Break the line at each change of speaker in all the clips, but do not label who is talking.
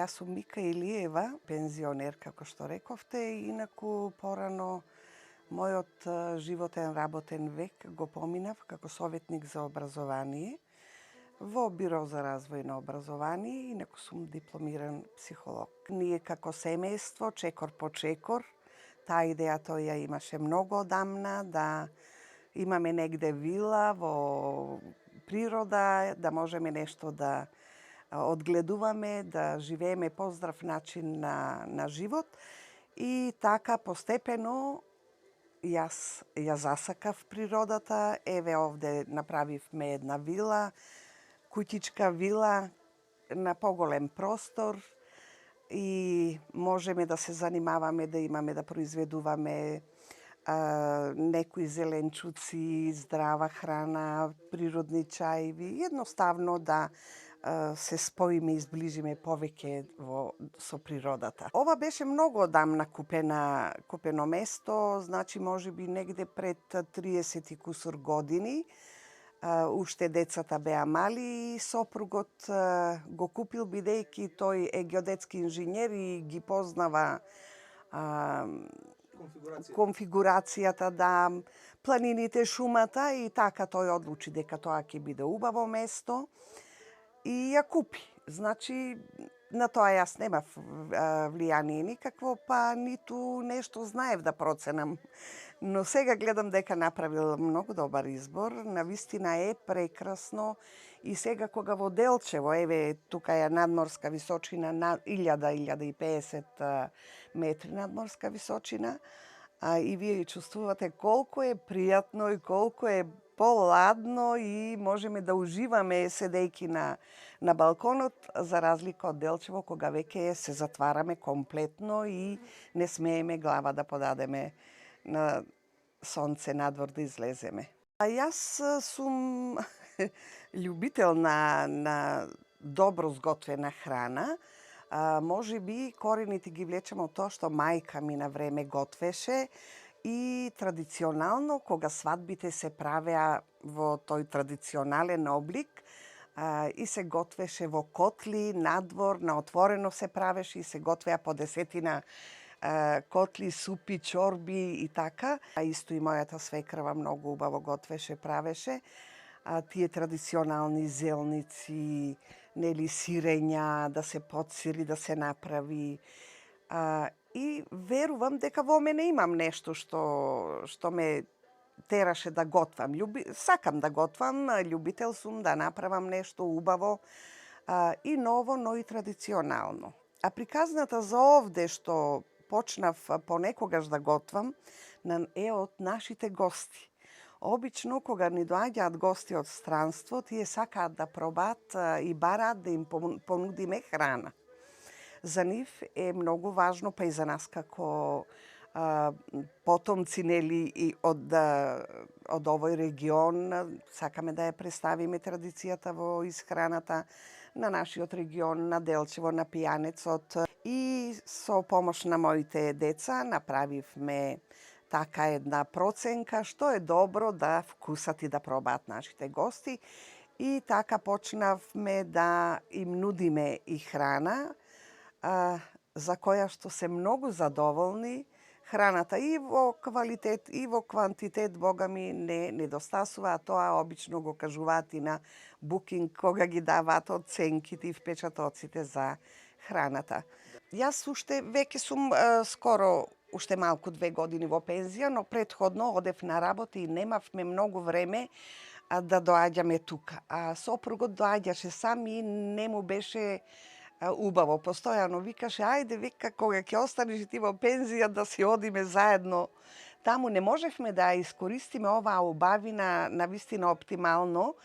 Јас сум Мика Илиева, пензионер, како што рековте, инаку порано мојот животен работен век го поминав како советник за образование во Биро за развој на образование, инаку сум дипломиран психолог. Ние како семејство, чекор по чекор, таа идеја тој ја имаше многу одамна, да имаме негде вила во природа, да можеме нешто да одгледуваме, да живееме поздрав начин на живот. И така постепено јас ја засакав природата. Еве овде направивме една вила, куќичка вила на поголем простор и можеме да се занимаваме, да имаме, да произведуваме некои зеленчуци, здрава храна, природни чаеви, едноставно да се споиме и изближиме повеќе со природата. Ова беше многу одамна купено место, значи можеби негде пред 30 и кусур години. Уште децата беа мали и сопругот го купил бидејќи тој е геодетски инженер и ги познава конфигурацијата, да, планините, шумата, и така тој одлучи дека тоа ќе биде убаво место и ја купи. Значи, на тоа јас немав влијание никакво, па ниту нешто знаев да проценам. Но сега гледам дека направил многу добар избор. Навистина е прекрасно. И сега кога во Делчево, еве тука е надморска височина на 1000-1050 метри надморска височина, и вие чувствувате колку е пријатно и колку е поладно и можеме да уживаме седејќи на балконот, за разлика од Делчево кога веќе се затвараме комплетно и не смееме глава да подадеме на сонце надвор да излеземе. Јас сум љубител на добро сготвена храна. Можеби корените ги влечам од тоа што мајка ми на време готвеше и традиционално кога свадбите се правеа во тој традиционален облик и се готвеше во котли, надвор, на отворено се правеше и се готвеа по 10 котли, супи, чорби и така. Исто и мојата свекрва многу убаво готвеше, правеше. Тие традиционални зелници, нели, сирења, да се подсири, да се направи. И верувам дека во мене имам нешто што ме тераше да готвам. Сакам да готвам, љубител сум да направам нешто убаво и ново, но и традиционално. А приказната за овде што почнав понекогаш да готвам е од нашите гости. Обично, кога ни доаѓаат гости од странство, тие сакаат да пробаат и бараат да им понудиме храна. За нив е многу важно, па и за нас како потомци, нели, и од овој регион, сакаме да ја представиме традицијата во исхраната на нашиот регион, на Делчево, на Пијанецот. И со помош на моите деца направивме така една проценка што е добро да вкусат и да пробаат нашите гости. И така почнавме да им нудиме и храна, за која што се многу задоволни. Храната и во квалитет и во квантитет, богами, не недостасува, а тоа обично го кажуваат и на букинг кога ги даваат оценките и впечатоците за храната. Јас уште веќе сум скоро уште малку 2 години во пензија, но претходно одев на работа и немавме многу време да доаѓаме тука. А сопругот доаѓаше сам и не му беше убаво. Постојано викаше, ајде, вика, кога ќе останеш и ти во пензија да си одиме заедно таму. Не можевме да искористиме оваа убавина навистина оптимално,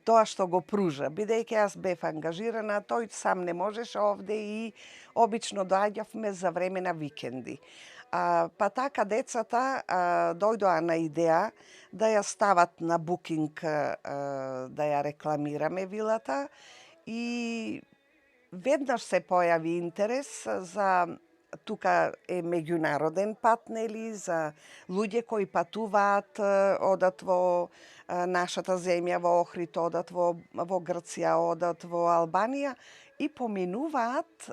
тоа што го пружа. Бидејќи јас бев ангажирана, тој сам не можеше овде и обично доаѓавме за време на викенди. Па така децата дојдоа на идеја да ја стават на букинг, да ја рекламираме вилата, и веднаш се појави интерес за тука е меѓународен пат, нели, за луѓе кои патуваат, одат во нашата земја, во Охрид, одат во Грција, одат во Албанија и поминуваат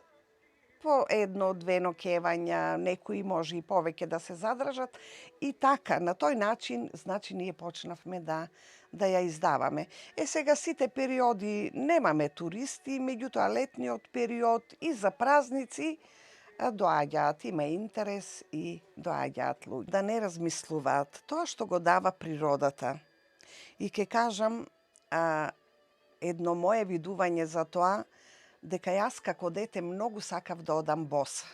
по едно, две ноќевања, некои може и повеќе да се задржат. И така, на тој начин, значи, ние почнавме да ја издаваме. Сега сите периоди немаме туристи, меѓутоа летниот период и за празници доаѓаат, има интерес и доаѓаат луѓе. Да не размислуваат тоа што го дава природата. И ќе кажам едно мое видување за тоа, дека јас како дете многу сакав да одам боса.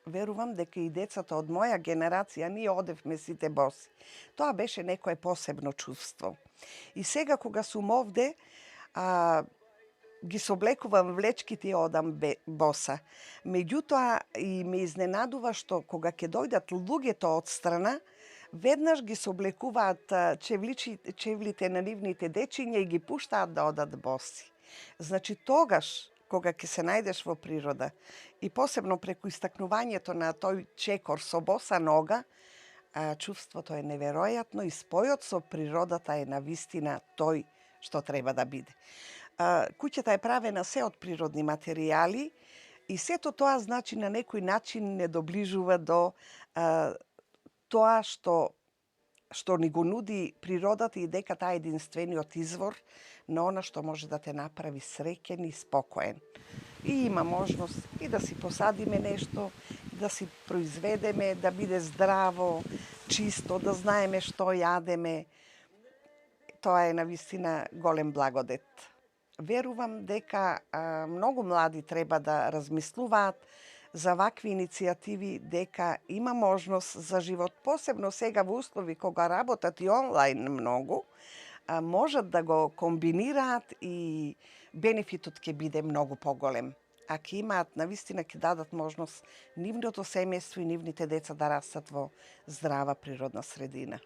Верувам дека и децата од моја генерација, ние одевме сите боси. Тоа беше некое посебно чувство. И сега кога сум овде, ги соблекувам влечките и одам боса. Меѓутоа и ме изненадува што кога ќе дојдат луѓето од страна, веднаш ги соблекуваат чевлите на нивните дечиња и ги пуштаат да одат боси. Значи тогаш кога ќе се најдеш во природа и посебно преку истакнувањето на тој чекор со боса нога, чувството е неверојатно и спојот со природата е навистина тој што треба да биде. Куќата е правена се од природни материјали и сето тоа, значи, на некој начин не доближува до тоа што ни го нуди природата и дека таа е единствениот извор на она што може да те направи среќен и спокоен. И има можност и да си посадиме нешто, да си произведеме, да биде здраво, чисто, да знаеме што јадеме. Тоа е навистина голем благодет. Верувам дека многу млади треба да размислуваат за вакви иницијативи, дека има можност за живот, посебно сега во услови кога работат и онлайн многу, можат да го комбинираат и бенефитот ќе биде многу поголем. А ќе имаат, навистина ќе дадат можност нивното семејство и нивните деца да растат во здрава природна средина.